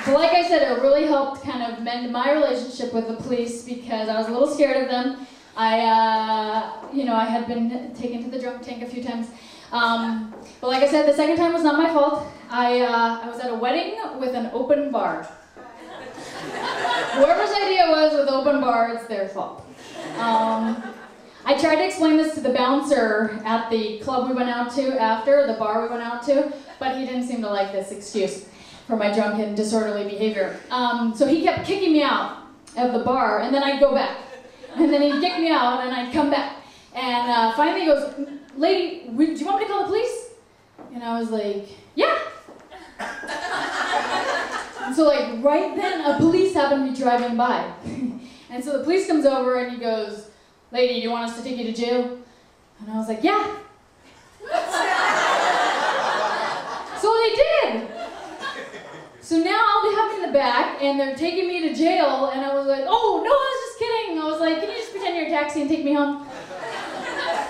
But like I said, it really helped kind of mend my relationship with the police because I was a little scared of them. I had been taken to the drunk tank a few times. But like I said, the second time was not my fault. I was at a wedding with an open bar. Whoever's idea was with open bar, it's their fault. I tried to explain this to the bouncer at the club we went out to after, the bar we went out to, but he didn't seem to like this excuse for my drunken, disorderly behavior. So he kept kicking me out of the bar, and then I'd go back. And then he'd kick me out, and I'd come back. And finally he goes, "Lady, do you want me to call the police?" And I was like, "Yeah." And so like right then, a police happened to be driving by. And so the police comes over and he goes, "Lady, do you want us to take you to jail?" And I was like, "Yeah." So they did. So now I'll be having in the back and they're taking me to jail and I was like, "Oh, no, I was just kidding." I was like, "Can you just pretend you're a taxi and take me home?"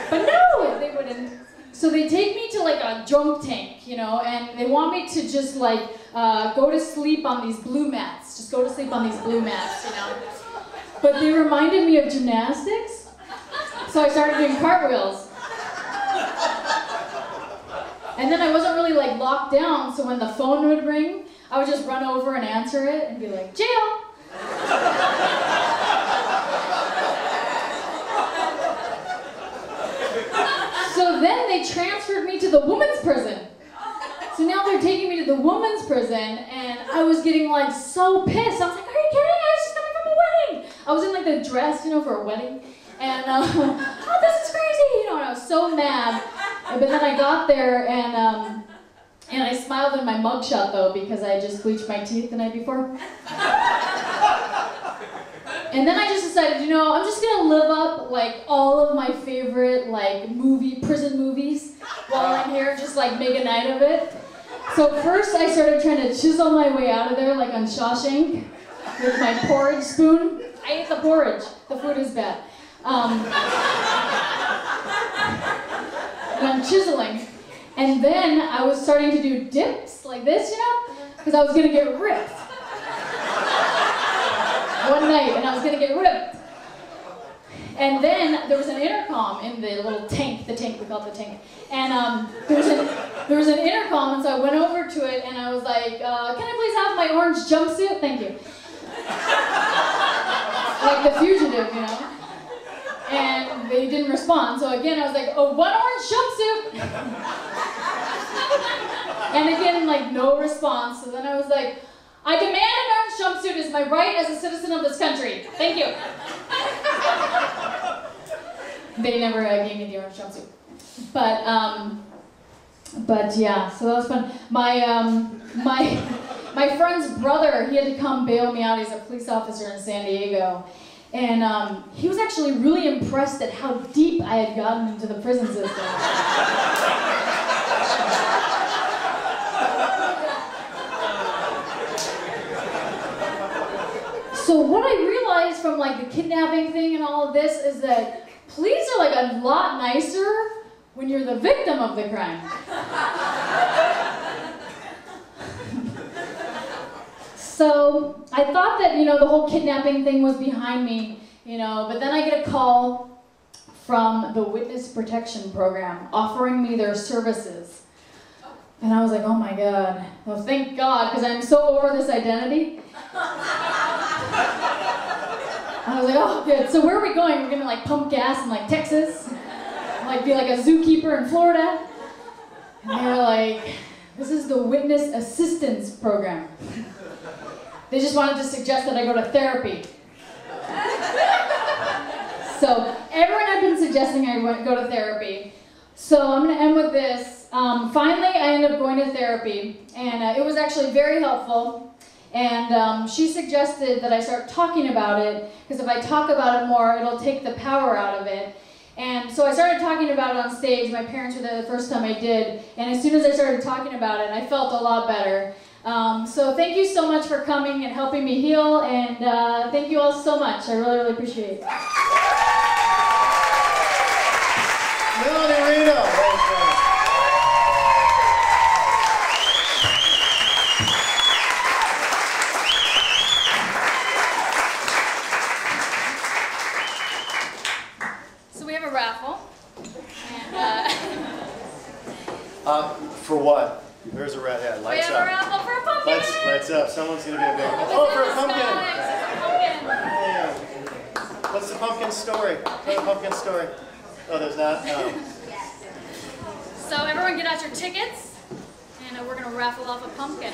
But no, they wouldn't. So they take me to like a drunk tank, and they want me to just like go to sleep on these blue mats. Just go to sleep on these blue mats, But they reminded me of gymnastics. So I started doing cartwheels. And then I wasn't really like locked down, so when the phone would ring, I would just run over and answer it and be like, "Jail." So then they transferred me to the women's prison. So now they're taking me to the women's prison, and I was getting like so pissed. I was like, "Are you kidding? I was just coming from a wedding." I was in like the dress, for a wedding. And, "Oh, this is crazy," and I was so mad. But then I got there, and I smiled in my mugshot, though, because I just bleached my teeth the night before. And then I just decided, I'm just gonna live up, like, all of my favorite, like, prison movies while I'm here, just, like, make a night of it. So first I started trying to chisel my way out of there, like on Shawshank, with my porridge spoon. I ate the porridge. The food is bad. And I'm chiseling. And then I was starting to do dips like this, because I was going to get ripped. One night, and I was going to get ripped. And then there was an intercom in the little tank, we call it the tank. And there was an intercom, and so I went over to it, and I was like, "Can I please have my orange jumpsuit? Thank you." Like the fugitive, And they didn't respond, so again I was like, "Oh, one orange jumpsuit!" And again, like, no response. So then I was like, "I demand an orange jumpsuit as my right as a citizen of this country. Thank you." They never gave me the orange jumpsuit. But yeah, so that was fun. My friend's brother, he had to come bail me out. He's a police officer in San Diego. And he was actually really impressed at how deep I had gotten into the prison system. So what I realized from like the kidnapping thing and all of this is that police are like a lot nicer when you're the victim of the crime. So I thought that, the whole kidnapping thing was behind me, but then I get a call from the Witness Protection Program offering me their services. And I was like, "Oh my God." Well, thank God, because I'm so over this identity. I was like, "Oh, good. So where are we going? We're gonna like pump gas in like Texas? Like be like a zookeeper in Florida?" And they were like, "This is the Witness Assistance Program. They just wanted to suggest that I go to therapy." So everyone had been suggesting I go to therapy. So I'm going to end with this. Finally, I ended up going to therapy, and it was actually very helpful. And she suggested that I start talking about it, because if I talk about it more, it'll take the power out of it. And so I started talking about it on stage. My parents were there the first time I did, and as soon as I started talking about it, I felt a lot better. So thank you so much for coming and helping me heal, and thank you all so much. I really, really appreciate it. Melanie Reno. raffle for a pumpkin. Let's someone's gonna get a big. Oh, for a pumpkin. Yeah. What's the pumpkin story? What's the pumpkin story? Oh, there's not. So everyone get out your tickets, and we're gonna raffle off a pumpkin.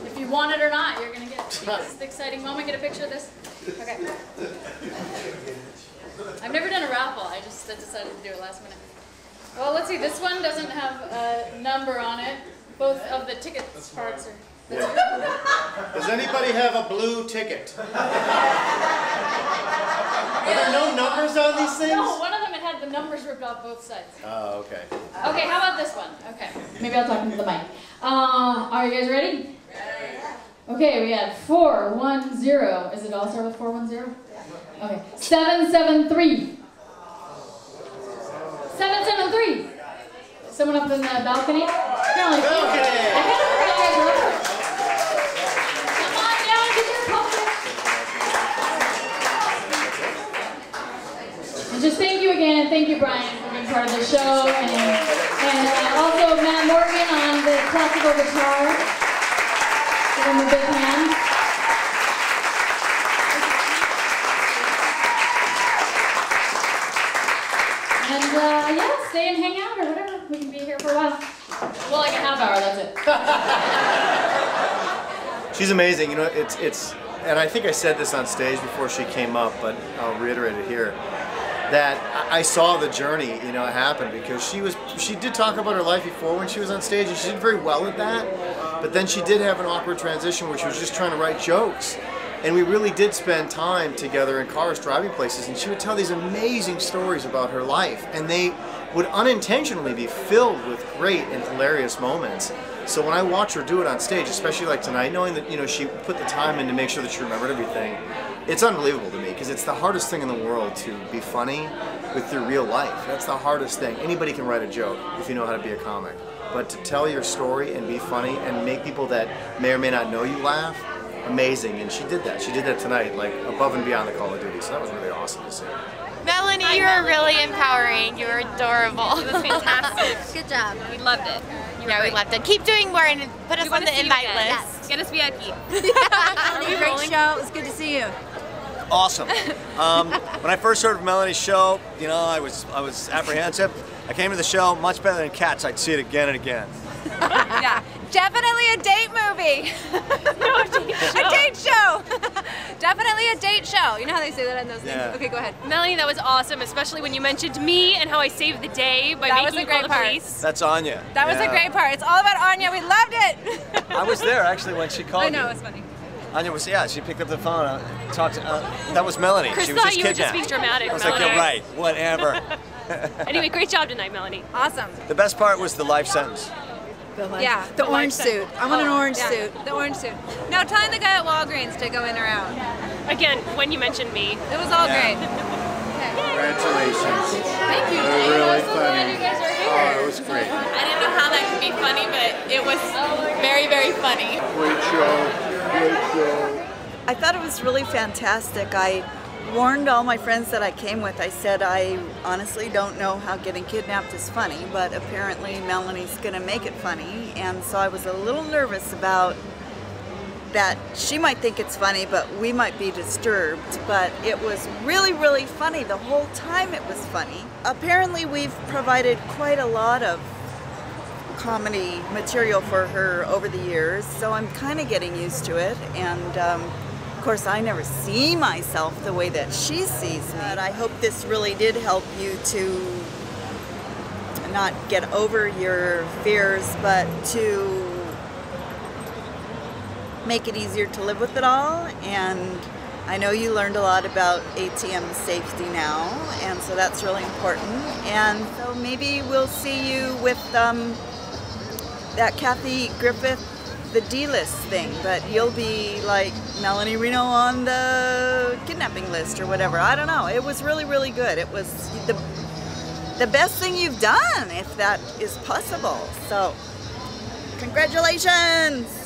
If you want it or not, you're gonna get. This is the exciting moment. Get a picture of this. Okay. I've never done a raffle. I just decided to do it last minute. Well, let's see. This one doesn't have a number on it. Both of the ticket parts are. Does anybody have a blue ticket? Are there no numbers on these things? No, one of them it had the numbers ripped off both sides. Oh, okay. Okay, how about this one? Okay, maybe I'll talk into the mic. Are you guys ready? Okay, we had 410. Is it all start with 410? Okay. 773. 773. Someone up in the balcony? Balcony! I kind of forgot you guys were up there. Come on down, get your pumpkin. And just thank you again, and thank you, Brian, for being part of the show, and also Matt Morgan on the classical guitar. Give him a big hand. And yeah, stay and hang out or whatever. We can be here for a while. Well, like a half hour, that's it. She's amazing. You know, it's, and I think I said this on stage before she came up, but I'll reiterate it here. That I saw the journey, you know, happen because she did talk about her life before when she was on stage, and she did very well at that. But then she did have an awkward transition where she was just trying to write jokes. And we really did spend time together in cars driving places, and she would tell these amazing stories about her life, and they would unintentionally be filled with great and hilarious moments. So when I watch her do it on stage, especially like tonight, knowing that, you know, she put the time in to make sure that she remembered everything, it's unbelievable to me because it's the hardest thing in the world to be funny with your real life. That's the hardest thing. Anybody can write a joke if you know how to be a comic. But to tell your story and be funny and make people that may or may not know you laugh, amazing. And she did that. She did that tonight, like above and beyond the Call of Duty. So that was really awesome to see. Melanie, you were really empowering. You were adorable. It was fantastic. Good job. We loved it. Yeah, we loved it. Keep doing more and put us on the invite list. Yes. Get us VIP. Great show. It was good to see you. Awesome. When I first heard of Melanie's show, you know, I was apprehensive. I came to the show, much better than Cats. I'd see it again and again. Yeah, definitely a date movie. No, a date show. A date show. Definitely a date show. You know how they say that in those things? Okay, go ahead. Melanie, that was awesome, especially when you mentioned me and how I saved the day by making you call the police. That's Anya. That was a great part. It's all about Anya. We loved it. I was there actually when she called I know, me. it was funny. Anya was, yeah, she picked up the phone, talked to, that was Melanie. Chris she was thought just you were just kidnapped. being dramatic, I was Melanie. like, you're right, whatever. Anyway, great job tonight, Melanie. Awesome. The best part was the life sentence. Yeah, the orange suit. I want an orange suit. The orange suit. No, telling the guy at Walgreens to go in around. Again, when you mentioned me. It was all great. Congratulations. Thank you. They're really Glad funny. you guys are here. Oh, it was great. I didn't know how that could be funny, but it was very, very funny. Great show. Great show. I thought it was really fantastic. I warned all my friends that I came with. I said I honestly don't know how getting kidnapped is funny, but apparently Melanie's gonna make it funny, and so I was a little nervous about that. She might think it's funny, but we might be disturbed, but it was really, really funny. The whole time it was funny. Apparently we've provided quite a lot of comedy material for her over the years, so I'm kind of getting used to it, and of course, I never see myself the way that she sees me. But I hope this really did help you to not get over your fears, but to make it easier to live with it all. And I know you learned a lot about ATM safety now, and so that's really important. And so maybe we'll see you with that Kathy Griffith, the D-list thing, but you'll be like Melanie Reno on the kidnapping list or whatever. I don't know. It was really, really good. It was the best thing you've done, if that is possible. So, congratulations!